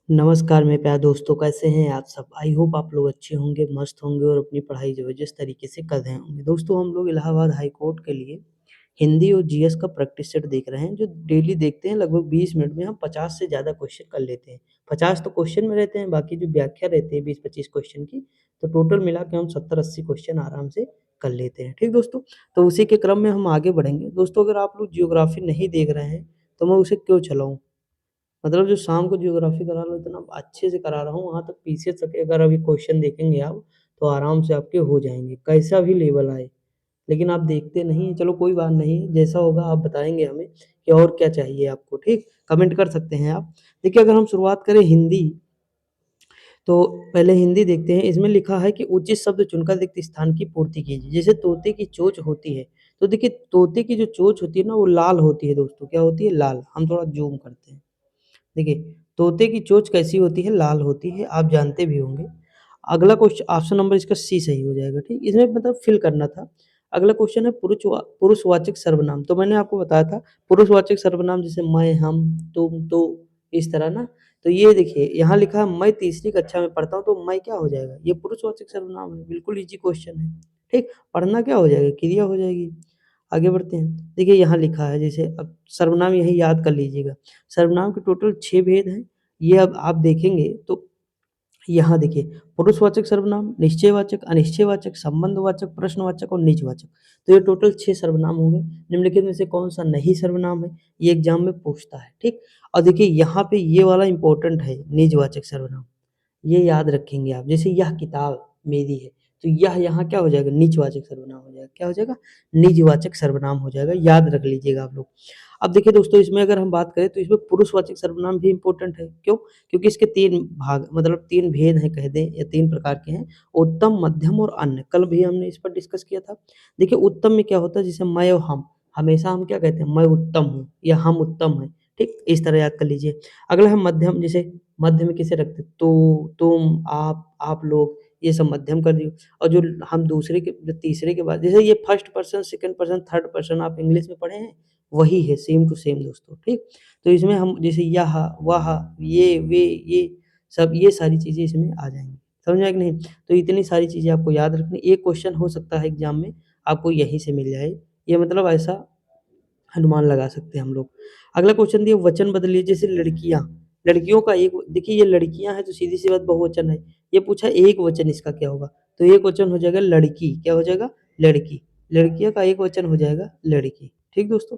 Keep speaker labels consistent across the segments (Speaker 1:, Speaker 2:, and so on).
Speaker 1: नमस्कार मेरे प्यारे दोस्तों, कैसे हैं आप सब? आई होप आप लोग अच्छे होंगे, मस्त होंगे और अपनी पढ़ाई ज़बरदस्त तरीके से कर रहे होंगे। दोस्तों हम लोग इलाहाबाद हाई कोर्ट के लिए हिंदी और जीएस का प्रैक्टिस सेट देख रहे हैं, जो डेली देखते हैं। लगभग 20 मिनट में हम 50 से ज़्यादा क्वेश्चन कर लेते हैं। 50 तो क्वेश्चन में रहते हैं, बाकी जो व्याख्या रहती है 20-25 क्वेश्चन की, तो टोटल मिला के हम 70-80 क्वेश्चन आराम से कर लेते हैं। ठीक दोस्तों? तो उसी के क्रम में हम आगे बढ़ेंगे। दोस्तों अगर आप लोग ज्योग्राफी नहीं देख रहे हैं, तो मैं उसे क्यों चलाऊँ? मतलब जो शाम को ज्योग्राफी करा रहा हूँ, इतना अच्छे से करा रहा हूँ, वहाँ तक पीसीएस तक के अगर अभी क्वेश्चन देखेंगे आप, तो आराम से आपके हो जाएँगे, कैसा भी लेवल आए। लेकिन आप देखते नहीं हैं, चलो कोई बात नहीं, जैसा होगा आप बताएँगे हमें कि और क्या चाहिए आपको, ठीक? कमेंट कर सकते हैं आप। देखिए अगर हम शुरुआत करें हिंदी, तो पहले हिंदी देखते हैं। इसमें लिखा है कि उचित शब्द चुनकर रिक्त स्थान की पूर्ति कीजिए। जैसे तोते की चोंच होती है, तो देखिए तोते की जो चोंच होती है ना, वो लाल होती है दोस्तों, क्या होती है? लाल। हम थोड़ा ज़ूम करते हैं। देखिए, तोते की चोंच कैसी होती है? लाल होती है, आप जानते भी होंगे। अगला ऑप्शन नंबर इसका सी सही हो जाएगा, ठीक? इसमें मतलब फिल करना था। अगला क्वेश्चन है पुरुषवाचक सर्वनाम। तो मैंने आपको बताया था पुरुषवाचक सर्वनाम जैसे मैं, हम, तुम, तो, इस तरह ना। तो ये देखिए यहाँ लिखा है मैं तीसरी कक्षा में पढ़ता हूँ, तो मैं क्या हो जाएगा? ये पुरुषवाचक सर्वनाम है, बिल्कुल ईज़ी क्वेश्चन है, ठीक? पढ़ना क्या हो जाएगा? क्रिया हो जाएगी। आगे बढ़ते हैं। देखिए यहाँ लिखा है, जैसे अब सर्वनाम यही याद कर लीजिएगा। सर्वनाम के टोटल 6 भेद हैं। ये अब आप देखेंगे तो यहाँ देखिए पुरुषवाचक सर्वनाम, निश्चयवाचक, अनिश्चयवाचक, संबंधवाचक, प्रश्नवाचक और निजवाचक। तो ये टोटल 6 सर्वनाम होंगे। निम्नलिखित में से कौन-सा नहीं सर्वनाम है? ये एग्ज़ाम में पूछता है, ठीक? और देखिए यहाँ पे ये वाला इम्पोर्टेंट है, निजवाचक सर्वनाम। ये याद रखेंगे आप। जैसे यह किताब मेरी है, तो यह यहाँ क्या हो जाएगा? निजवाचक सर्वनाम हो जाएगा। क्या हो जाएगा? निजवाचक सर्वनाम हो जाएगा। याद रख लीजिएगा आप लोग। अब देखिए दोस्तों, इसमें अगर हम बात करें तो इसमें पुरुषवाचक सर्वनाम भी इम्पोर्टेंट है। क्यों? क्योंकि इसके 3 भाग मतलब 3 भेद हैं कह दें, या 3 प्रकार के हैं। उत्तम, मध्यम और अन्य। कल भी हमने इस पर डिस्कस किया था। देखिए उत्तम में क्या होता है? जैसे मैं और हम, हमेशा हम क्या कहते हैं? मैं उत्तम हूँ या हम उत्तम हैं, ठीक? इस तरह याद कर लीजिए। अगला है मध्यम। जैसे मध्य में किसे रखते हैं? तू, तुम, आप लोग, ये सब मध्यम कर दिए। और जो हम दूसरे के जो तीसरे के बाद, जैसे ये first person, second person, third person आप इंग्लिश में पढ़े हैं, वही है सेम टू सेम दोस्तों, ठीक? तो इसमें हम जैसे यह, वह, ये, वे, ये सब, ये सारी चीज़ें इसमें आ जाएँगी। समझ में आया कि नहीं? तो इतनी सारी चीज़ें आपको याद रखनी। एक क्वेश्चन हो सकता है एग्ज़ाम में, आपको यहीं से मिल जाए। ये मतलब ऐसा अनुमान लगा सकते हैं हम लोग। अगला क्वेश्चन दिया वचन बदलिए। जैसे लड़कियाँ, लड़कियों का एक, देखिए ये लड़कियाँ हैं तो सीधी-सी बात बहुवचन है। ये पूछा एक वचन, इसका क्या होगा? तो एक वचन हो जाएगा लड़की। क्या हो जाएगा? लड़की। लड़कियों का एक वचन हो जाएगा लड़की। ठीक दोस्तों?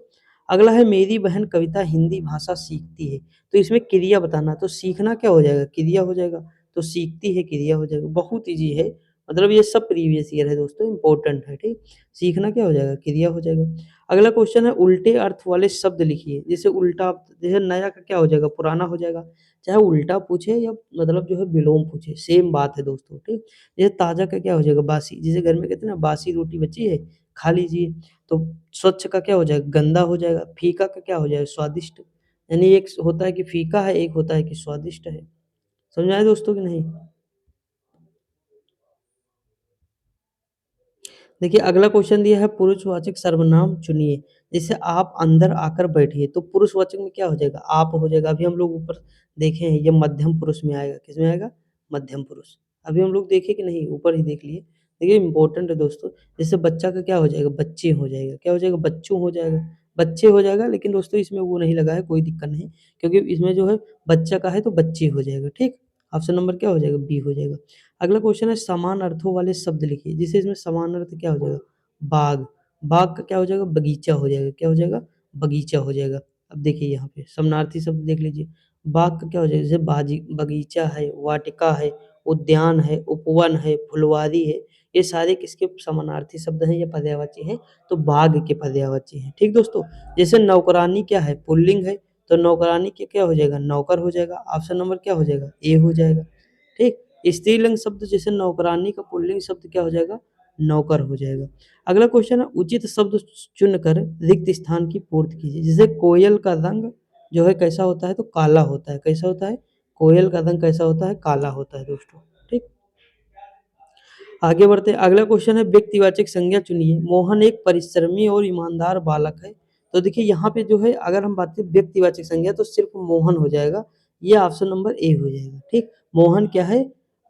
Speaker 1: अगला है मेरी बहन कविता हिंदी भाषा सीखती है। तो इसमें क्रिया बताना है, तो सीखना क्या हो जाएगा? क्रिया हो जाएगा। तो सीखती है क्रिया हो जाएगा। बहुत ईज़ी है। मतलब ये सब प्रीवियस ईयर है दोस्तों, इम्पोर्टेंट है, ठीक? सीखना क्या हो जाएगा? क्रिया हो जाएगा। अगला क्वेश्चन है उल्टे अर्थ वाले शब्द लिखिए। जैसे उल्टा, जैसे नया का क्या हो जाएगा? पुराना हो जाएगा। चाहे उल्टा पूछे या मतलब जो है विलोम पूछे, सेम बात है दोस्तों, ठीक? जैसे ताज़ा का क्या हो जाएगा? बासी। जैसे घर में कहते हैं ना बासी रोटी बची है, खा लीजिए। तो स्वच्छ का क्या हो जाएगा? गंदा हो जाएगा। फीका का क्या हो जाएगा? स्वादिष्ट। यानी एक होता है कि फीका है, एक होता है कि स्वादिष्ट है। समझ में आया दोस्तों कि नहीं? देखिए अगला क्वेश्चन दिया है पुरुषवाचक सर्वनाम चुनिए। जैसे आप अंदर आकर बैठिए, तो पुरुषवाचक में क्या हो जाएगा? आप हो जाएगा। अभी हम लोग ऊपर देखे हैं, ये मध्यम पुरुष में आएगा। किसमें आएगा? मध्यम पुरुष। अभी हम लोग देखे कि नहीं? ऊपर ही देख लिए। देखिए इम्पोर्टेंट है दोस्तों। जैसे बच्चा का क्या हो जाएगा? बच्चे हो जाएगा। क्या हो जाएगा? बच्चों हो जाएगा। बच्चे हो जाएगा, लेकिन दोस्तों इसमें वो नहीं लगा है, कोई दिक्कत नहीं। क्योंकि इसमें जो है बच्चा का है तो बच्चे हो जाएगा, ठीक? ऑप्शन नंबर क्या हो जाएगा? बी हो जाएगा। अगला क्वेश्चन है समान अर्थों वाले शब्द लिखिए। जैसे इसमें समान अर्थ क्या हो जाएगा? बाग। बाग का क्या हो जाएगा? बगीचा हो जाएगा। क्या हो जाएगा? बगीचा हो जाएगा। अब देखिए यहाँ पे समानार्थी शब्द देख लीजिए। बाग का क्या हो जाएगा? जैसे बाजी बगीचा है, वाटिका है, उद्यान है, उपवन है, फुलवारी है। ये सारे किसके समानार्थी शब्द हैं या पर्यायवाची हैं? तो बाग के पर्यायवाची हैं। ठीक दोस्तों? जैसे नौकरानी क्या है? पुल्लिंग है, तो नौकरानी के क्या हो जाएगा? नौकर हो जाएगा। ऑप्शन नंबर क्या हो जाएगा? ए हो जाएगा। ठीक? स्त्रीलिंग शब्द जैसे नौकरानी का पुल्लिंग शब्द क्या हो जाएगा? नौकर हो जाएगा। अगला क्वेश्चन है उचित शब्द चुनकर रिक्त स्थान की पूर्ति कीजिए। जैसे कोयल का रंग जो है कैसा होता है? तो काला होता है। कैसा होता है? कोयल का रंग कैसा होता है? काला होता है दोस्तों। ठीक? आगे बढ़ते हैं। अगला क्वेश्चन है व्यक्तिवाचक संज्ञा चुनिए। मोहन एक परिश्रमी और ईमानदार बालक है। तो देखिए यहाँ पे जो है अगर हम बात करें व्यक्तिवाचक संज्ञा, तो सिर्फ मोहन हो जाएगा। ये ऑप्शन नंबर ए हो जाएगा, ठीक। मोहन क्या है,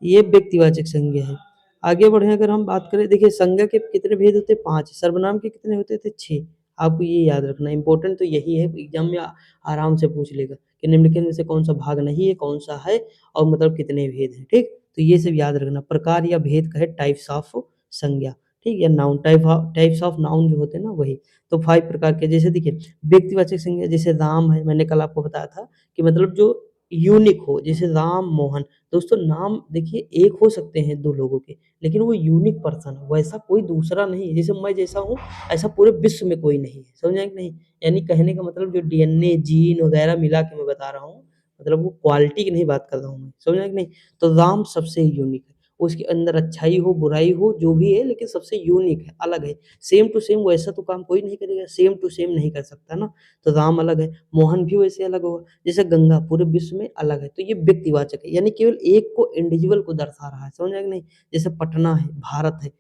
Speaker 1: ये व्यक्तिवाचक संज्ञा है। आगे बढ़े अगर हम बात करें, देखिए संज्ञा के कितने भेद होते हैं, 5। सर्वनाम के कितने होते थे, 6। आपको ये याद रखना है, इंपॉर्टेंट तो यही है, एग्जाम में आराम से पूछ लेगा कि निम्नलिखित में से कौन सा भाग नहीं है, कौन सा है, और मतलब कितने भेद हैं, ठीक। तो ये सब याद रखना। प्रकार या भेद कहे टाइप्स ऑफ संज्ञा, ठीक, या नाउन, टाइप्स ऑफ नाउन जो होते हैं ना वही। तो 5 प्रकार के, जैसे देखिए व्यक्तिवाचक संज्ञा, जैसे राम है, मैंने कल आपको बताया था कि मतलब जो यूनिक हो, जैसे राम, मोहन। दोस्तों नाम देखिए एक हो सकते हैं 2 लोगों के, लेकिन वो यूनिक पर्सन है, वैसा कोई दूसरा नहीं है। जैसे मैं जैसा हूँ, ऐसा पूरे विश्व में कोई नहीं है, समझ आए कि नहीं? यानी कहने का मतलब जो डीएनए, जीन वगैरह मिला के मैं बता रहा हूँ, मतलब वो क्वालिटी की नहीं बात कर रहा हूँ मैं, समझ आए कि नहीं? तो राम सबसे यूनिक है, उसके अंदर अच्छाई हो, बुराई हो, जो भी है, लेकिन सबसे यूनिक है, अलग है। सेम टू सेम वैसा तो काम कोई नहीं करेगा, सेम टू सेम नहीं कर सकता ना, तो राम अलग है, मोहन भी वैसे अलग होगा। जैसे गंगा पूरे विश्व में अलग है, तो ये व्यक्तिवाचक है, यानी केवल एक को, इंडिविजुअल को दर्शा रहा है, समझ आया कि नहीं? जैसे पटना है, भारत है,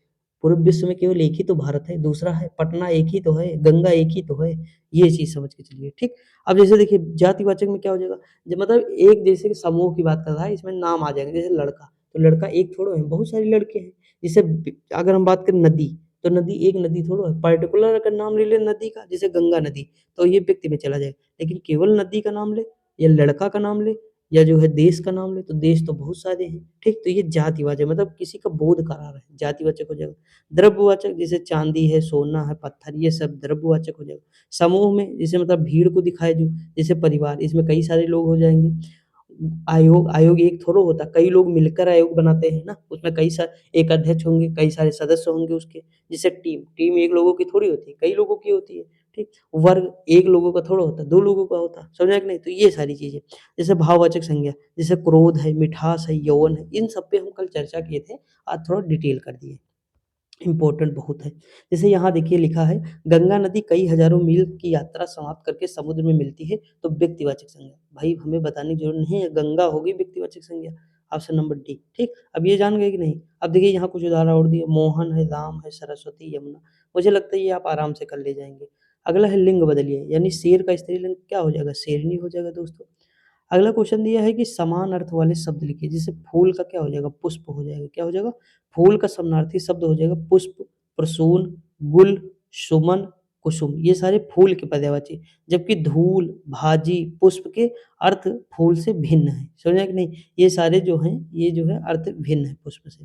Speaker 1: पूरे विश्व में केवल एक ही तो भारत है, दूसरा है पटना, एक ही तो है, गंगा एक ही तो है, ये चीज़ समझ के चलिए, ठीक। अब जैसे देखिए जातिवाचक में क्या हो जाएगा, जब मतलब एक जैसे कि समूह की बात कर रहा है, इसमें नाम आ जाएगा, जैसे लड़का, तो लड़का एक थोड़ो है, बहुत सारे लड़के हैं। जैसे अगर हम बात करें नदी, तो नदी एक नदी थोड़ो है, पर्टिकुलर अगर नाम ले ले नदी का, जैसे गंगा नदी, तो ये व्यक्ति में चला जाएगा। लेकिन केवल नदी का नाम ले, या लड़का का नाम ले, या जो है देश का नाम ले, तो देश तो बहुत सारे हैं, ठीक। तो ये जातिवाचक मतलब किसी का बोध करा रहा है, जातिवाचक हो जाएगा। द्रव्यवाचक जैसे चांदी है, सोना है, पत्थर, ये सब द्रव्यवाचक हो जाएगा। समूह में जैसे मतलब भीड़ को दिखाई दे, जैसे परिवार, इसमें कई सारे लोग हो जाएंगे। आयोग, आयोग एक थोड़ो होता, कई लोग मिलकर आयोग बनाते हैं ना, उसमें कई सारे, एक अध्यक्ष होंगे, कई सारे सदस्य होंगे उसके। जैसे टीम, टीम एक लोगों की थोड़ी होती है, कई लोगों की होती है, ठीक। वर्ग एक लोगों का थोड़ा होता है, 2 लोगों का होता है, समझा कि नहीं? तो ये सारी चीज़ें। जैसे भाववाचक संज्ञा, जैसे क्रोध है, मिठास है, यौवन है, इन सब पे हम कल चर्चा किए थे, आज थोड़ा डिटेल कर दिए। इम्पोर्टेंट बहुत है। जैसे यहाँ देखिए लिखा है, गंगा नदी कई हज़ारों मील की यात्रा समाप्त करके समुद्र में मिलती है, तो व्यक्तिवाचक संज्ञा। भाई हमें बताने की ज़रूरत नहीं है, गंगा होगी व्यक्तिवाचक संज्ञा, ऑप्शन नंबर डी, ठीक। अब ये जान गए कि नहीं? अब देखिए यहाँ कुछ उदाहरण और दिए, मोहन है, राम है, सरस्वती, यमुना। मुझे लगता है ये आप आराम से कर ले जाएँगे। अगला है लिंग बदलिए, यानी शेर का स्त्रीलिंग क्या हो जाएगा? शेरनी हो जाएगा दोस्तों। अगला क्वेश्चन दिया है कि समान अर्थ वाले शब्द लिखिए, जैसे फूल का क्या हो जाएगा? पुष्प हो जाएगा, क्या हो जाएगा? फूल का समानार्थी शब्द हो जाएगा पुष्प, प्रसून, गुल, सुमन, कुसुम, ये सारे फूल के पर्यायवाची। जबकि धूल, भाजी, पुष्प के अर्थ फूल से भिन्न है, समझा कि नहीं? ये सारे जो हैं, ये जो है अर्थ भिन्न है पुष्प से।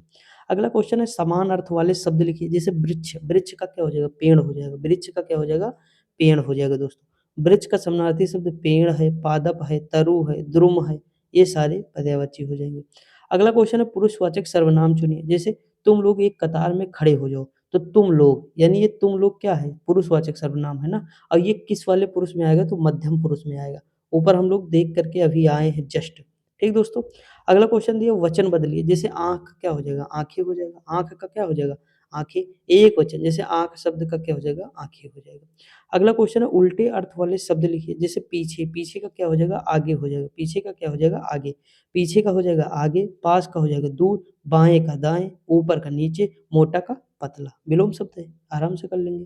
Speaker 1: अगला क्वेश्चन है समान अर्थ वाले शब्द लिखिए, जैसे वृक्ष, वृक्ष का क्या हो जाएगा? पेड़ हो जाएगा, वृक्ष का क्या हो जाएगा? पेड़ हो जाएगा दोस्तों। वृक्ष का समानार्थी शब्द पेड़ है, पादप है, तरु है, द्रुम है, ये सारे पर्यायवाची हो जाएंगे। अगला क्वेश्चन है पुरुषवाचक सर्वनाम चुनिए, जैसे तुम लोग एक कतार में खड़े हो जाओ, तो तुम लोग, यानी ये तुम लोग क्या है? पुरुषवाचक सर्वनाम है ना, और ये किस वाले पुरुष में आएगा? तो मध्यम पुरुष में आएगा। ऊपर हम लोग देख करके अभी आए हैं जस्ट, ठीक दोस्तों। अगला क्वेश्चन दिया वचन बदलिए, जैसे आँख क्या हो जाएगा? आँखें हो जाएगा, आँख का क्या हो जाएगा? आँखें, एक वचन, जैसे आँख शब्द का क्या हो जाएगा? आँखें हो जाएगा। अगला क्वेश्चन है उल्टे अर्थ वाले शब्द लिखिए, जैसे पीछे, पीछे का क्या हो जाएगा? आगे हो जाएगा, पीछे का क्या हो जाएगा? आगे, पीछे का हो जाएगा आगे, पास का हो जाएगा दूर, बाएँ का दाएँ, ऊपर का नीचे, मोटा का पतला, विलोम शब्द है, आराम से कर लेंगे।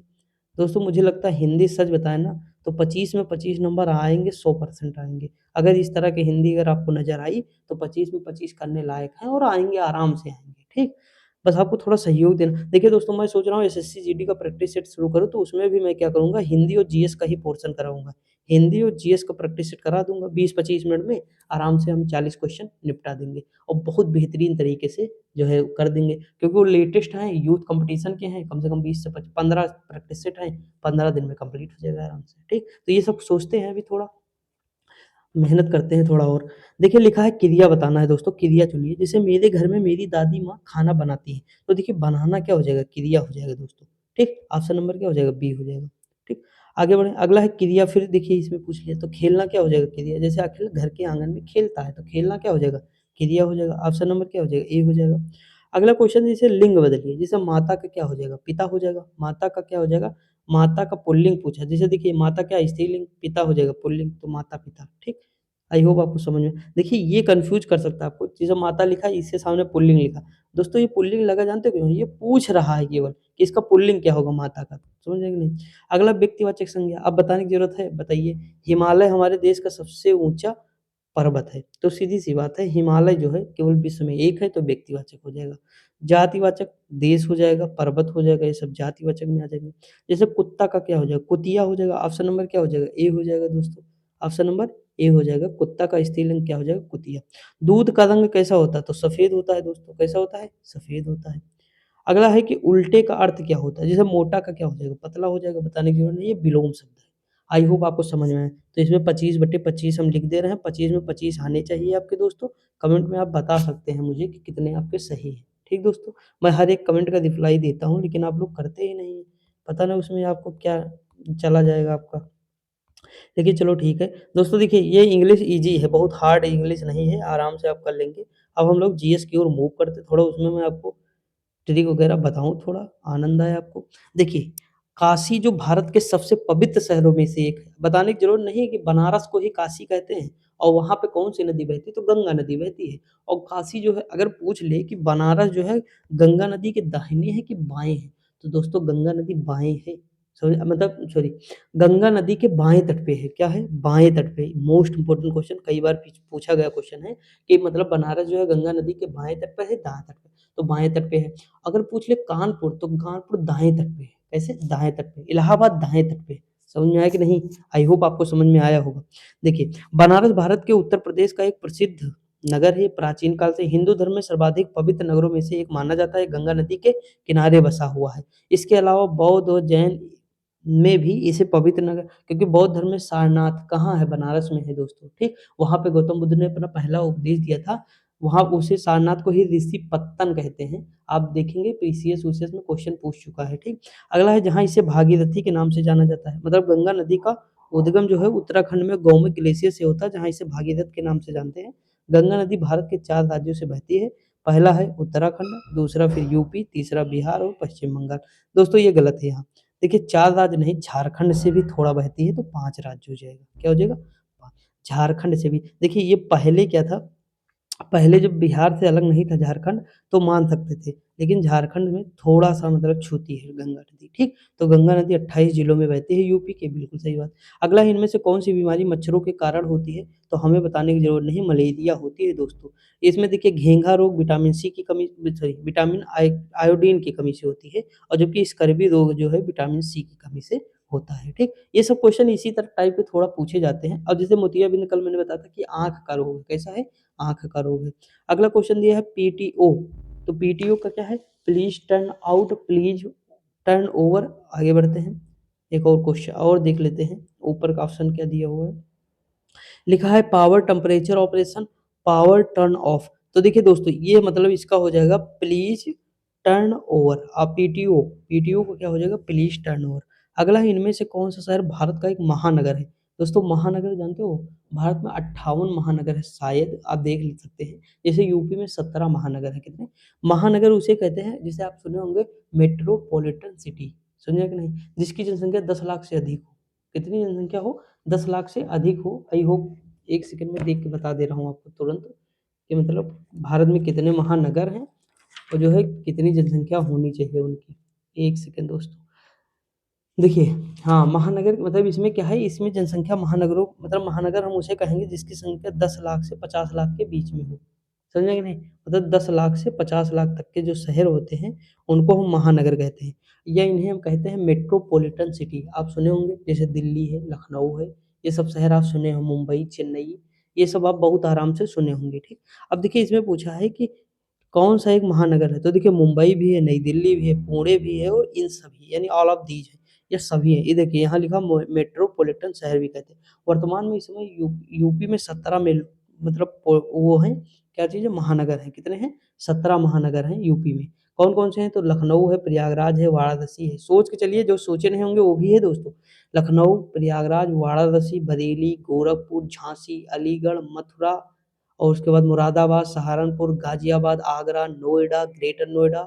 Speaker 1: दोस्तों मुझे लगता है हिंदी सच बताएँ ना, तो 25 में 25 नंबर आएँगे, 100% आएँगे। अगर इस तरह की हिंदी अगर आपको नज़र आई, तो 25 में 25 करने लायक हैं और आएँगे, आराम से आएँगे, ठीक? बस आपको थोड़ा सहयोग देना। देखिए दोस्तों, मैं सोच रहा हूँ एसएससी जीडी का प्रैक्टिस सेट शुरू करूँ, तो उसमें भी मैं क्या करूँगा, हिंदी और जीएस का ही पोर्शन कराऊँगा। हिंदी और जीएस का प्रैक्टिस सेट करा दूँगा, 20-25 मिनट में आराम से हम 40 क्वेश्चन निपटा देंगे, और बहुत बेहतरीन तरीके से जो है कर देंगे, क्योंकि वो लेटेस्ट हैं, यूथ कॉम्पिटिशन के हैं, कम से कम 20 से 15 प्रैक्टिस सेट हैं, 15 दिन में कंप्लीट हो जाएगा आराम से, ठीक? तो ये सब सोचते हैं अभी थोड़ा, मेहनत करते हैं थोड़ा और। देखिए लिखा है क्रिया बताना है दोस्तों, क्रिया चुनिए, जैसे मेरे घर में मेरी दादी माँ खाना बनाती हैं, तो देखिए बनाना क्या हो जाएगा? क्रिया हो जाएगा दोस्तों, ठीक? ऑप्शन नंबर क्या हो जाएगा? बी हो जाएगा, ठीक? आगे बढ़ें, अगला है क्रिया, फिर देखिए इसमें पूछ लिया, तो खेलना क्या हो जाएगा? क्रिया, जैसे अखिल घर के आंगन में खेलता है, तो खेलना क्या हो जाएगा? क्रिया हो जाएगा, ऑप्शन नंबर क्या हो जाएगा? ए हो जाएगा। अगला क्वेश्चन, जैसे लिंग बदलिए, जैसे माता का क्या हो जाएगा? पिता हो जाएगा, माता का क्या हो जाएगा? माता का पुल्लिंग पूछा, जैसे देखिए माता क्या स्त्रीलिंग, पिता हो जाएगा पुल्लिंग, तो माता-पिता, ठीक? आई होप आपको समझ में, देखिए ये कन्फ्यूज़ कर सकता है आपको, जैसे माता लिखा है, इसके सामने पुल्लिंग लिखा। दोस्तों ये पुल्लिंग लगा जानते हो क्यों? ये पूछ रहा है केवल कि इसका पुल्लिंग क्या होगा माता का, समझ रहे हैं कि नहीं? अगला व्यक्तिवाचक संज्ञा, अब बताने की ज़रूरत है? बताइए। हिमालय हमारे देश का सबसे ऊँचा पर्वत है। तो सीधी-सी बात है हिमालय जो है केवल विश्व में एक है तो व्यक्तिवाचक हो जाएगा। जातिवाचक देश हो जाएगा, पर्वत हो जाएगा, ये सब जातिवाचक में आ जाएँगे। जैसे कुत्ता का क्या हो जाएगा? कुतिया हो जाएगा, ऑप्शन नंबर क्या हो जाएगा? ए हो जाएगा दोस्तों। ऑप्शन नंबर ए हो जाएगा, कुत्ता का स्त्रीलिंग क्या हो जाएगा? कुतिया। दूध का रंग कैसा होता है? तो सफ़ेद होता है दोस्तों, कैसा होता है? सफ़ेद होता है। अगला है कि उल्टे का अर्थ क्या होता है? जैसे मोटा का क्या हो जाएगा? पतला हो जाएगा, बताने की ज़रूरत नहीं है, ये विलोम शब्द है। आई होप आपको समझ में आया। तो इसमें 25/25 हम लिख दे रहे हैं, 25 में 25 आने चाहिए आपके दोस्तों। कमेंट में आप बता सकते हैं मुझे कि कितने आपके सही हैं। ठीक दोस्तों? मैं हर एक कमेंट का रिप्लाई देता हूँ, लेकिन आप लोग करते ही नहीं हैं। पता नहीं उसमें आपको क्या चला जाएगा आपका। देखिए चलो ठीक है। दोस्तों देखिए ये इंग्लिश ईज़ी है, बहुत हार्ड इंग्लिश नहीं है, आराम से आप कर लेंगे। अब हम लोग जीएस की ओर मूव करते हैं, थोड़ा उसमें मैं आपको ट्रिक वगैरह बताऊँ थोड़ा, आनंद आए आपको? देखिए, काशी जो भारत के सबसे पवित्र शहरों में से एक है, बताने की ज़रूरत नहीं है कि बनारस को ही काशी कहते हैं और वहाँ पे कौन-सी नदी बहती है, तो गंगा नदी बहती है और काशी जो है अगर पूछ ले कि बनारस जो है गंगा नदी के दाहिने है कि बाएँ है, तो दोस्तों गंगा नदी बाएँ है। समझ मतलब सॉरी गंगा नदी के बाएँ तट पे है, क्या है? बाएँ तट पे, मोस्ट इम्पोर्टेंट क्वेश्चन कई बार पूछा गया क्वेश्चन है कि मतलब बनारस जो है गंगा नदी के बाएँ तट पे है, दाएँ तट पे? तो बाएँ तट पे है। अगर पूछ ले कानपुर, तो कानपुर दाएँ तट पे है। कैसे? दाएँ तट पे। इलाहाबाद दाएँ तट पे है। समझ में आया कि नहीं? आई होप आपको समझ में आया होगा। देखिए, बनारस भारत के उत्तर प्रदेश का एक प्रसिद्ध नगर है। प्राचीन काल से हिंदू धर्म में सर्वाधिक पवित्र नगरों में से एक माना जाता है। गंगा नदी के किनारे बसा हुआ है। इसके अलावा बौद्ध और जैन में भी इसे पवित्र नगर क्योंकि बौद्ध धर्म में सारनाथ कहाँ है? बनारस में है दोस्तों, ठीक? वहाँ पे गौतम बुद्ध ने अपना पहला उपदेश दिया था। वहाँ उसे सारनाथ को ही ऋषिपत्तन कहते हैं। आप देखेंगे पीसीएस वीसीएस में क्वेश्चन पूछ चुका है, ठीक? अगला है जहाँ इसे भागीरथी के नाम से जाना जाता है। मतलब गंगा नदी का उद्गम जो है उत्तराखंड में गौमुख ग्लेशियर से होता है, जहाँ इसे भागीरथ के नाम से जानते हैं। गंगा नदी भारत के 4 राज्यों से बहती है। पहला है उत्तराखंड, दूसरा फिर यूपी, तीसरा बिहार और पश्चिम बंगाल। दोस्तों ये गलत है यहाँ। देखिए 4 राज्य नहीं, झारखंड से भी थोड़ा बहती है तो 5 राज्य हो जाएगा। क्या हो जाएगा? झारखंड से भी देखिए ये पहले क्या था, पहले जब बिहार से अलग नहीं था झारखंड, तो मान सकते थे। लेकिन झारखंड में थोड़ा-सा मतलब छूती है गंगा नदी, ठीक? तो गंगा नदी 28 जिलों में बहती है यूपी के, बिल्कुल सही बात। अगला है इनमें से कौन-सी बीमारी मच्छरों के कारण होती है? तो हमें बताने की ज़रूरत नहीं, मलेरिया होती है दोस्तों। इसमें देखिए घेंघा रोग विटामिन सी की कमी सॉरी विटामिन आयोडीन की कमी से होती है और जबकि स्कर्वी रोग जो है विटामिन सी की कमी से होता है, ठीक? ये सब क्वेश्चन इसी तरह टाइप के थोड़ा पूछे जाते हैं। अब जैसे मोतियाबिंद कल मैंने बताया था कि आँख का रोग है, कैसा है? आँख का रोग है। अगला क्वेश्चन दिया है पीटीओ, तो पीटीओ का क्या है? Please turn out, please turn over. आगे बढ़ते हैं। एक और क्वेश्चन और देख लेते हैं, ऊपर का ऑप्शन क्या दिया हुआ है? लिखा है power temperature operation, power turn off. तो देखिए दोस्तों ये मतलब इसका हो जाएगा प्लीज टर्न ओवर। आप पीटीओ, पीटीओ को क्या हो जाएगा? Please turn over. अगला है इनमें से कौन सा शहर भारत का एक महानगर है? दोस्तों महानगर जानते हो? भारत में 58 महानगर है, शायद आप देख ले सकते हैं। जैसे यूपी में 17 महानगर है। कितने महानगर उसे कहते हैं जिसे आप सुने होंगे मेट्रोपॉलिटन सिटी, सुने कि नहीं? जिसकी जनसंख्या 10 लाख से अधिक हो। कितनी जनसंख्या हो? 10 लाख से अधिक हो। आई होप 1 सेकंड में देख के बता दे रहा हूँ आपको तुरंत कि मतलब भारत में कितने महानगर हैं और जो है कितनी जनसंख्या होनी चाहिए उनकी। 1 सेकंड दोस्तों। देखिए, हाँ, महानगर मतलब इसमें क्या है, इसमें जनसंख्या महानगरों मतलब महानगर हम उसे कहेंगे जिसकी संख्या 10 लाख से 50 लाख के बीच में हो। समझे कि नहीं? मतलब 10 लाख से 50 लाख तक के जो शहर होते हैं, उनको हम महानगर कहते हैं या इन्हें हम कहते हैं मेट्रोपॉलिटन सिटी। आप सुने होंगे जैसे दिल्ली है, लखनऊ है, ये सब शहर आप सुने हो, मुंबई, चेन्नई, ये सब आप बहुत आराम से सुने होंगे, ठीक? अब देखिए इसमें पूछा है कि कौन-सा एक महानगर है? तो देखिए मुंबई भी है, नई दिल्ली भी है, पुणे भी है और इन सभी यानी ऑल ऑफ दीज़ हैं, ये सभी हैं। ये देखिए यहाँ लिखा मेट्रोपॉलिटन शहर भी कहते हैं। वर्तमान में इस समय यूपी में 17 मतलब वो हैं, क्या चीज़ है? महानगर हैं। कितने हैं? 17 महानगर हैं यूपी में। कौन-कौन से हैं? तो लखनऊ है, प्रयागराज है, वाराणसी है। सोच के चलिए जो सोचे नहीं होंगे वो भी है दोस्तों। लखनऊ, प्रयागराज, वाराणसी, बरेली, गोरखपुर, झांसी, अलीगढ़, मथुरा और उसके बाद मुरादाबाद, सहारनपुर, गाज़ियाबाद, आगरा, नोएडा, ग्रेटर नोएडा,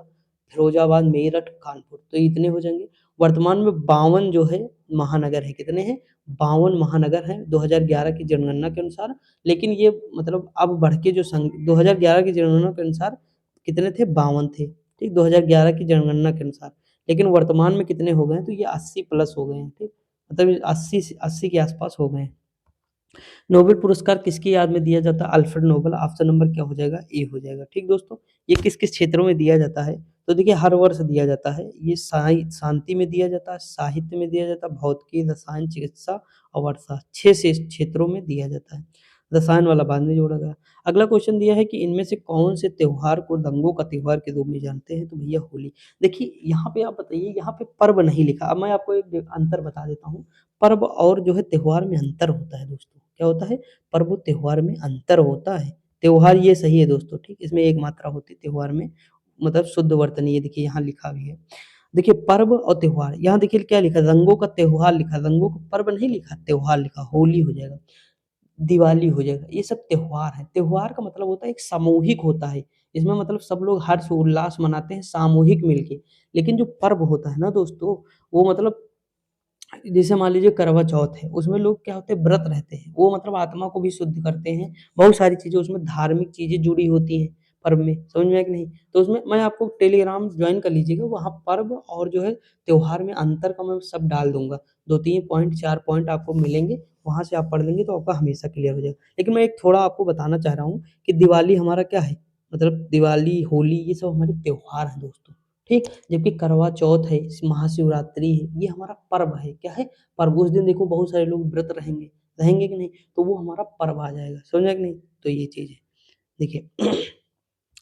Speaker 1: फिरोज़ाबाद, मेरठ, कानपुर। तो इतने हो जाएँगे। वर्तमान में 52 जो है महानगर हैं। कितने हैं? 52 महानगर हैं 2011 की जनगणना के अनुसार। लेकिन ये मतलब अब बढ़ के जो 2011 की जनगणना के अनुसार कितने थे? 52 थे। ठीक? 2011 की जनगणना के अनुसार। लेकिन वर्तमान में कितने हो गए हैं? तो ये 80 प्लस हो गए हैं। ठीक? मतलब 80 के आस-पास हो गए हैं। नोबेल पुरस्कार किसकी याद में दिया जाता है? Alfred Nobel. ऑप्शन नंबर क्या हो जाएगा? ए हो जाएगा। ठीक दोस्तों, ये किस-किस क्षेत्रों में दिया जाता है? तो देखिए हर वर्ष दिया जाता है। ये शांति में दिया जाता है, साहित्य में दिया जाता है, भौतिकी, रसायन, चिकित्सा और वर्षा 6 से क्षेत्रों में दिया जाता है। रसायन वाला बाद में जोड़ा गया। अगला क्वेश्चन दिया है कि इनमें से कौन से त्योहार को रंगों का त्योहार के रूप में जानते हैं? तो भैया होली। देखिए यहाँ पे आप बताइए, यहाँ पे पर्व नहीं लिखा। अब मैं आपको एक अंतर बता देता हूँ। पर्व और जो है त्योहार में अंतर होता है दोस्तों। क्या होता है? पर्व त्योहार में अंतर होता है। त्योहार ये सही है दोस्तों, ठीक? इसमें एक मात्रा होती है त्योहार में, मतलब शुद्ध वर्तनी, ये देखिए यहाँ लिखा भी है। देखिए पर्व और त्योहार, यहाँ देखिए क्या लिखा है? रंगों का त्योहार लिखा है, रंगों का पर्व नहीं लिखा, त्योहार लिखा, होली हो जाएगा, दिवाली हो जाएगा, ये सब त्योहार है। त्योहार का मतलब होता है एक सामूहिक होता है। इसमें मतलब सब लोग हर्ष उल्लास मनाते हैं सामूहिक मिलके। लेकिन जो पर्व होता है ना दोस्तों, वो मतलब जैसे मान लीजिए करवा चौथ है, उसमें लोग क्या होते हैं? व्रत रहते हैं। वो मतलब आत्मा को भी शुद्ध करते हैं। बहुत सारी चीज़ें उसमें धार्मिक चीज़ें जुड़ी होती हैं पर्व में, समझ में आया कि नहीं? तो उसमें मैं आपको टेलीग्राम जॉइन कर लीजिएगा, वहाँ पर्व और जो है त्योहार में अंतर का मैं सब डाल दूँगा। 2-3 पॉइंट 4 पॉइंट आपको मिलेंगे, वहाँ से आप पढ़ लेंगे तो आपका हमेशा क्लियर हो जाएगा। लेकिन मैं एक थोड़ा आपको बताना चाह रहा हूँ कि दिवाली हमारा क्या है? मतलब दिवाली, होली ये सब हमारे त्योहार हैं दोस्तों, ठीक? जबकि करवा चौथ है, महाशिवरात्रि है, ये हमारा पर्व है। क्या है? पर्व। उस दिन देखो बहुत सारे लोग व्रत रहेंगे, रहेंगे कि नहीं? तो वो हमारा पर्व आ जाएगा, समझ आया कि नहीं? तो ये चीज़ है। देखिए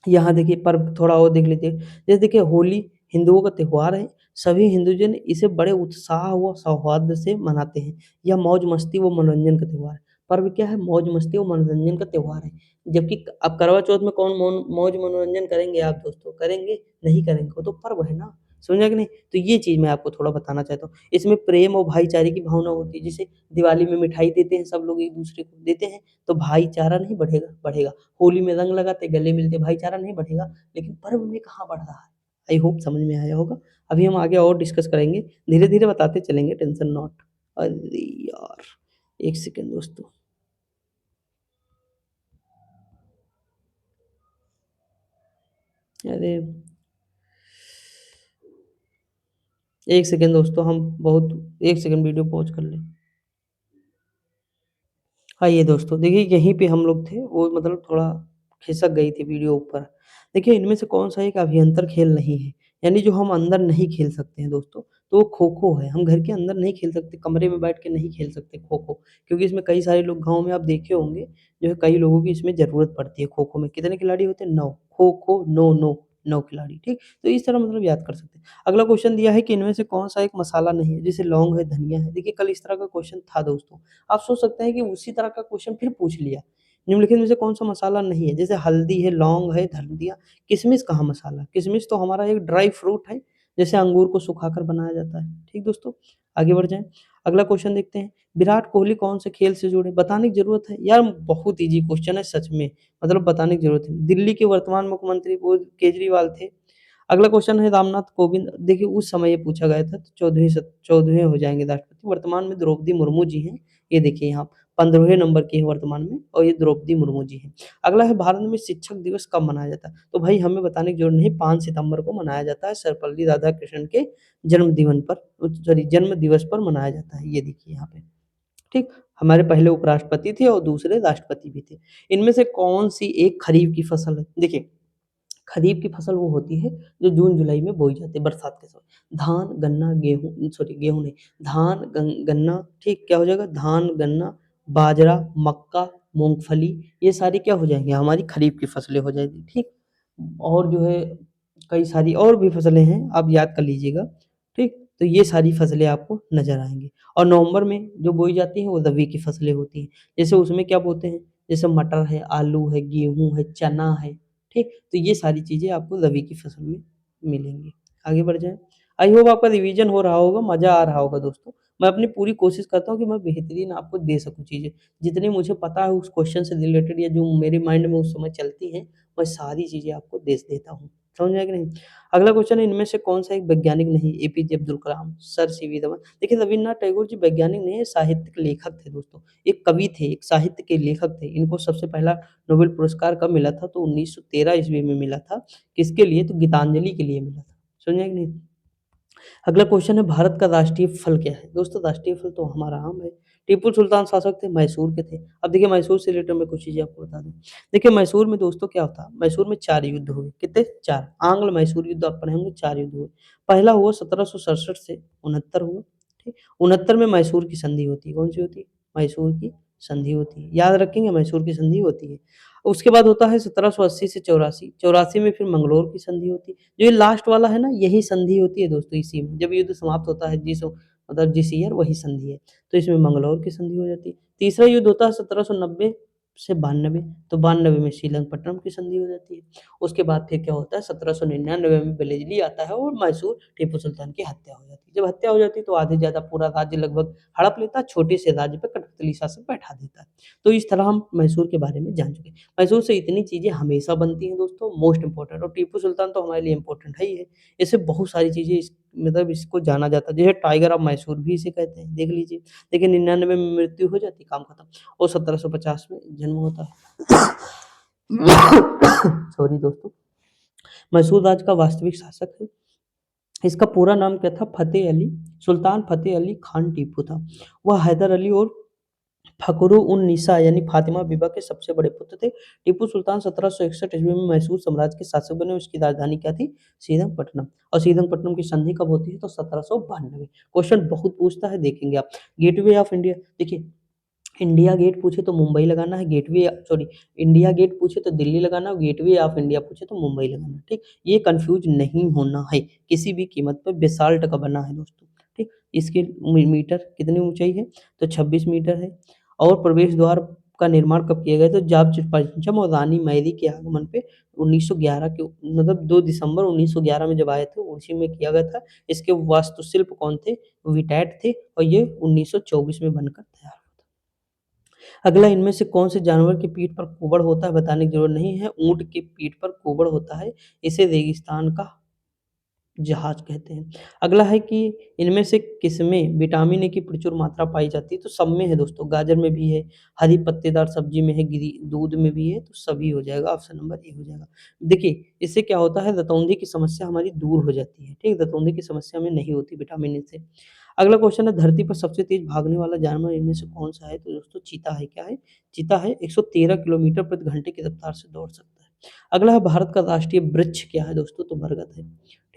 Speaker 1: यहाँ देखिए पर्व थोड़ा और देख लीजिए। जैसे देखिए होली हिंदुओं का त्योहार है। सभी हिंदूजन इसे बड़े उत्साह व सौहार्द से मनाते हैं। यह मौज-मस्ती व मनोरंजन का त्योहार है। पर्व क्या है? मौज-मस्ती और मनोरंजन का त्योहार है। जबकि अब करवा चौथ में कौन मौज मनोरंजन करेंगे आप दोस्तों? करेंगे? नहीं करेंगे, वो तो पर्व है ना। समझा कि नहीं? तो ये चीज़ मैं आपको थोड़ा बताना चाहता हूँ। इसमें प्रेम और भाईचारे की भावना होती है। जैसे दिवाली में मिठाई देते हैं, सब लोग एक-दूसरे को देते हैं, तो भाईचारा नहीं बढ़ेगा? बढ़ेगा। होली में रंग लगाते, गले मिलते, भाईचारा नहीं बढ़ेगा, लेकिन पर्व में कहाँ बढ़ रहा है? आई होप समझ में आया होगा। अभी हम आगे और डिस्कस करेंगे, धीरे-धीरे बताते चलेंगे, टेंशन नॉट। अरे यार! 1 सेकंड दोस्तों। अरे 1 सेकंड दोस्तों, हम बहुत 1 सेकंड वीडियो पॉज़ कर लें। हाँ, ये दोस्तों देखिए यहीं पे हम लोग थे, वो मतलब थोड़ा खिसक गई थी वीडियो ऊपर। देखिए इनमें से कौन-सा एक अभ्यंतर खेल नहीं है, यानी जो हम अंदर नहीं खेल सकते हैं दोस्तों, तो वो खो-खो है। हम घर के अंदर नहीं खेल सकते, कमरे में बैठ के नहीं खेल सकते खो-खो, क्योंकि इसमें कई सारे लोग गाँव में आप देखे होंगे, जो है कई लोगों की इसमें ज़रूरत पड़ती है खो-खो में। कितने खिलाड़ी होते हैं? 9 खो-खो 9-9 9 खिलाड़ी, ठीक? तो इस तरह मतलब याद कर सकते हैं। अगला क्वेश्चन दिया है कि इनमें से कौन-सा एक मसाला नहीं है, जैसे लौंग है, धनिया है। देखिए कल इस तरह का क्वेश्चन था दोस्तों। आप सोच सकते हैं कि उसी तरह का क्वेश्चन फिर पूछ लिया। निम्नलिखित में से कौन-सा मसाला नहीं है? जैसे हल्दी है, लौंग है, धनिया, किशमिश कहाँ मसाला? किशमिश तो हमारा एक ड्राई फ्रूट है, जैसे अंगूर को सुखाकर बनाया जाता है। ठीक दोस्तों? आगे बढ़ जाएँ। अगला क्वेश्चन देखते हैं। विराट कोहली कौन से खेल से जुड़े? बताने की ज़रूरत है? यार बहुत ईज़ी क्वेश्चन है सच में, मतलब बताने की ज़रूरत नहीं। दिल्ली के वर्तमान मुख्यमंत्री वो केजरीवाल थे। अगला क्वेश्चन है रामनाथ कोविंद, देखिए उस समय ये पूछा गया था, तो 14वें हो जाएँगे राष्ट्रपति। वर्तमान में द्रौपदी मुर्मू जी हैं, ये देखिए यहाँ 15वें नंबर की है वर्तमान में, और ये द्रौपदी मुर्मू जी हैं। अगला है भारत में शिक्षक दिवस कब मनाया जाता है? तो भाई हमें बताने की ज़रूरत नहीं, 5 सितंबर को मनाया जाता है, सर्वपल्ली राधाकृष्णन के जन्म दिवस पर मनाया जाता है, ये देखिए यहाँ पे। ठीक? हमारे पहले उपराष्ट्रपति थे और दूसरे राष्ट्रपति भी थे। इनमें से कौन-सी एक खरीफ की फसल है? देखिए खरीफ की फसल वो होती है जो जून-जुलाई में बोई जाती है बरसात के समय। धान, गन्ना, गेहूँ, सॉरी गेहूँ नहीं, धान, गन्ना, ठीक क्या हो जाएगा? धान, गन्ना, बाजरा, मक्का, मूँगफली, ये सारी क्या हो जाएँगी? हमारी खरीफ की फसलें हो जाएँगी, ठीक? और जो है कई सारी और भी फसलें हैं, आप याद कर लीजिएगा, ठीक? तो ये सारी फसलें आपको नज़र आएँगी, और नवंबर में जो बोई जाती हैं वो रबी की फसलें होती हैं। जैसे उसमें क्या बोते हैं? जैसे मटर है, आलू है, गेहूँ है, चना है, ठीक? तो ये सारी चीज़ें आपको रबी की फसल में मिलेंगी। आगे बढ़ जाएँ। आई होप आपका रिवीजन हो रहा होगा, मज़ा आ रहा होगा दोस्तों। मैं अपनी पूरी कोशिश करता हूँ कि मैं बेहतरीन आपको दे सकूँ चीज़ें। जितनी मुझे पता है उस क्वेश्चन से रिलेटेड, या जो मेरे माइंड में उस समय चलती हैं, मैं सारी चीज़ें आपको दे देता हूँ। समझ में आया कि नहीं? अगला क्वेश्चन है, इनमें से कौन-सा एक वैज्ञानिक नहीं? APJ Abdul Kalam, sir CV Raman. देखिए रवीन्द्रनाथ टैगोर जी वैज्ञानिक नहीं है, साहित्यिक लेखक थे दोस्तों। एक कवि थे, एक साहित्य के लेखक थे। इनको सबसे पहला नोबेल पुरस्कार कब मिला था? तो 1913 ईस्वी में मिला था। किसके लिए? तो गीतांजलि के लिए मिला था। समझे कि नहीं? अगला क्वेश्चन है, भारत का राष्ट्रीय फल क्या है? दोस्तों राष्ट्रीय फल तो हमारा आम है, टीपू सुल्तान शासक थे, मैसूर के थे। अब देखिए मैसूर से रिलेटेड मैं कुछ चीज़ें आपको बता दूँ। देखिए मैसूर में दोस्तों क्या था, मैसूर में 4 युद्ध हुए, कितने? 4 आंग्ल मैसूर युद्ध आप पढ़े होंगे, 4 युद्ध हुए। पहला हुआ 1767 से 69 हुआ, ठीक? 69 में मैसूर की संधि होती है, कौन-सी होती है? मैसूर की संधि होती है, याद रखेंगे मैसूर की संधि होती है। उसके बाद होता है 1780 से 84, 84 में फिर मंगलोर की संधि होती है। जो ये लास्ट वाला है ना, यही संधि होती है दोस्तों इसी में, जब युद्ध समाप्त होता है मतलब जिस ईयर वही संधि है, तो इसमें मंगलौर की संधि हो जाती है। तीसरा युद्ध होता है 1790 से 92, तो 92 में श्रीरंगपट्टनम की संधि हो जाती है। उसके बाद फिर क्या होता है 1799 में वेलेस्ली आता है और मैसूर टीपू सुल्तान की हत्या हो जाती है। जब हत्या हो जाती है तो आधे से ज़्यादा पूरा राज्य लगभग हड़प लेता है, छोटे से राज्य पे कठपुतली शासन बैठा देता है। तो इस तरह हम मैसूर के बारे में जान चुके हैं। मैसूर से इतनी चीज़ें हमेशा बनती हैं दोस्तों, मोस्ट इम्पोर्टेंट, और टीपू सुल्तान तो हमारे लिए इम्पोर्टेंट है ही है। इससे बहुत सारी चीज़ें मतलब इसको जाना जाता है, जैसे टाइगर ऑफ मैसूर भी इसे कहते हैं, देख लीजिए। देखिए 99 में मृत्यु हो जाती है, काम खत्म, और 1750 में जन्म होता है। सॉरी दोस्तों। मैसूर राज्य का वास्तविक शासक है, इसका पूरा नाम क्या था? फतेह अली, सुल्तान फतेह अली खान टीपू था। वह हैदर अली और फ़खरुल उन निसा यानी फातिमा बीबा के सबसे बड़े पुत्र थे। टीपू सुल्तान 1761 ईस्वी में मैसूर साम्राज्य के शासक बने, उसकी राजधानी क्या थी? श्रीरंगपट्टनम, और श्रीरंगपट्टनम की संधि कब होती है? तो 1792। क्वेश्चन बहुत पूछता है, देखेंगे आप। गेटवे ऑफ इंडिया, देखिए इंडिया गेट पूछे तो मुंबई लगाना है, इंडिया गेट पूछे तो दिल्ली लगाना, और गेटवे ऑफ इंडिया पूछे तो मुंबई लगाना, ठीक? ये कन्फ्यूज़ नहीं होना है, किसी भी कीमत पे। बेसाल्ट का बना है दोस्तों, ठीक? इसकी मीटर कितनी ऊँचाई है? तो 26 मीटर है। और प्रवेश द्वार का निर्माण कब किया गया? तो जॉर्ज पंचम और रानी मैरी के आगमन पे 1911 के मतलब 2 दिसंबर 1911 में जब आए थे, उसी में किया गया था। इसके वास्तुशिल्प कौन थे? विटैट थे, और ये 1924 में बनकर तैयार हुआ था। अगला इनमें से कौन से जानवर की पीठ पर कुबड़ होता है? बताने की ज़रूरत नहीं है, ऊँट की पीठ पर कुबड़ होता है, इसे रेगिस्तान का जहाज कहते हैं। अगला है कि इनमें से किसमें विटामिन ए की प्रचुर मात्रा पाई जाती है? तो सब में है दोस्तों, गाजर में भी है, हरी पत्तेदार सब्जी में है, दूध में भी है, तो सभी हो जाएगा, ऑप्शन नंबर ए हो जाएगा। देखिए, इससे क्या होता है, रतौंधी की समस्या हमारी दूर हो जाती है, ठीक? रतौंधी की समस्या हमें नहीं होती विटामिन ए से। अगला क्वेश्चन है, धरती पर सबसे तेज़ भागने वाला जानवर इनमें से कौन-सा है? तो दोस्तों चीता है, क्या है? चीता है, 113 किलोमीटर प्रति घंटे की रफ्तार से दौड़ सकता है। अगला है, भारत का राष्ट्रीय वृक्ष क्या है दोस्तों? तो बरगद है,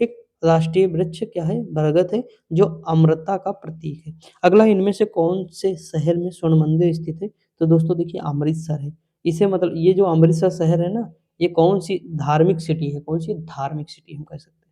Speaker 1: ठीक? राष्ट्रीय वृक्ष क्या है? बरगद है, जो अमरता का प्रतीक है। अगला, इनमें से कौन से शहर में स्वर्ण मंदिर स्थित है? तो दोस्तों देखिए अमृतसर है। इसे मतलब ये जो अमृतसर शहर है ना, ये कौन-सी धार्मिक सिटी है? कौन-सी धार्मिक सिटी हम कह सकते हैं।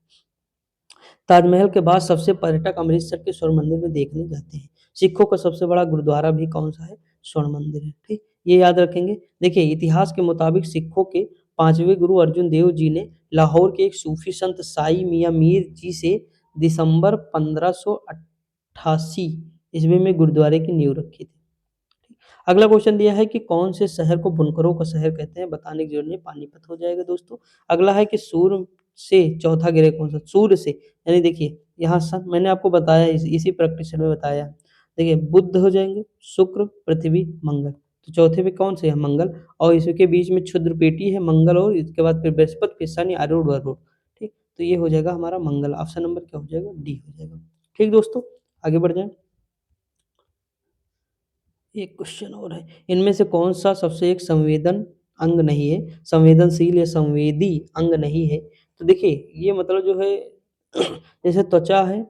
Speaker 1: ताजमहल के बाद सबसे पर्यटक अमृतसर के स्वर्ण मंदिर में देखने जाते हैं। सिखों का सबसे बड़ा गुरुद्वारा भी कौन-सा है? स्वर्ण मंदिर है, ठीक? ये याद रखेंगे। देखिए इतिहास के मुताबिक सिखों के 5वें गुरु अर्जुन देव जी ने लाहौर के एक सूफी संत साई मियाँ मीर जी से दिसंबर 1588 ईस्वी में गुरुद्वारे की नींव रखी थी। अगला क्वेश्चन दिया है कि कौन से शहर को बुनकरों का शहर कहते हैं? बताने की जरूरत नहीं, पानीपत हो जाएगा दोस्तों। अगला है कि सूर्य से चौथा ग्रह कौन-सा? सूर्य से, यानी देखिए यहाँ सन मैंने आपको बताया, इसी प्रैक्टिस में बताया। देखिए बुध हो जाएँगे, शुक्र, पृथ्वी, मंगल। तो चौथे पे कौन से है? मंगल, और इसके बीच में क्षुद्र पेटी है मंगल, और इसके बाद फिर बृहस्पति, फिर शनि, वरुण, ठीक? तो ये हो जाएगा हमारा मंगल। ऑप्शन नंबर क्या हो जाएगा? डी हो जाएगा। ठीक दोस्तों, आगे बढ़ जाएँ। एक क्वेश्चन और है, इनमें से कौन-सा सबसे एक संवेदन अंग नहीं है? संवेदनशील या संवेदी अंग नहीं है? तो देखिए, ये मतलब जो है जैसे त्वचा है,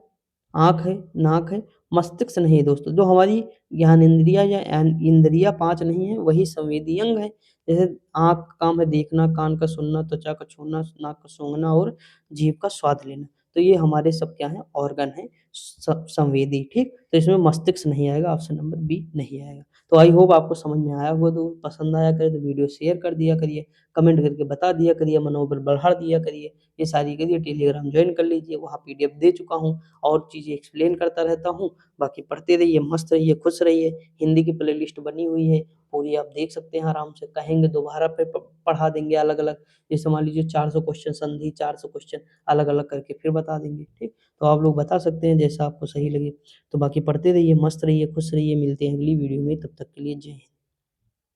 Speaker 1: आँख है, नाक है, मस्तिष्क नहीं है दोस्तों। जो हमारी ज्ञानेंद्रियाँ या इंद्रियाँ 5 नहीं है, वही संवेदी अंग है। जैसे आँख का काम है देखना, कान का सुनना, त्वचा का छूना, नाक का सूँघना और जीभ का स्वाद लेना। तो ये हमारे सब क्या हैं? ऑर्गन हैं संवेदी, ठीक? तो इसमें मस्तिष्क नहीं आएगा, ऑप्शन नंबर बी नहीं आएगा। तो आई होप आपको समझ में आया होगा, तो पसंद आया करे तो वीडियो शेयर कर दिया करिए, कमेंट करके बता दिया करिए, मनोबल बढ़ा दिया करिए। ये सारी करिए, टेलीग्राम जॉइन कर लीजिए, वहाँ पीडीएफ दे चुका हूँ और चीज़ें एक्सप्लेन करता रहता हूँ। बाकी पढ़ते रहिए, मस्त रहिए, खुश रहिए। हिंदी की प्लेलिस्ट बनी हुई है, पूरी आप देख सकते हैं आराम से, कहेंगे दोबारा फिर पढ़ा देंगे अलग-अलग। जैसे मान लीजिए 400 क्वेश्चन संधि, 400 क्वेश्चन अलग-अलग करके फिर बता देंगे, ठीक? तो आप लोग बता सकते हैं जैसा आपको सही लगे। तो बाकी पढ़ते रहिए, मस्त रहिए, खुश रहिए, मिलते हैं अगली वीडियो में, तब तक के लिए जय हिंद।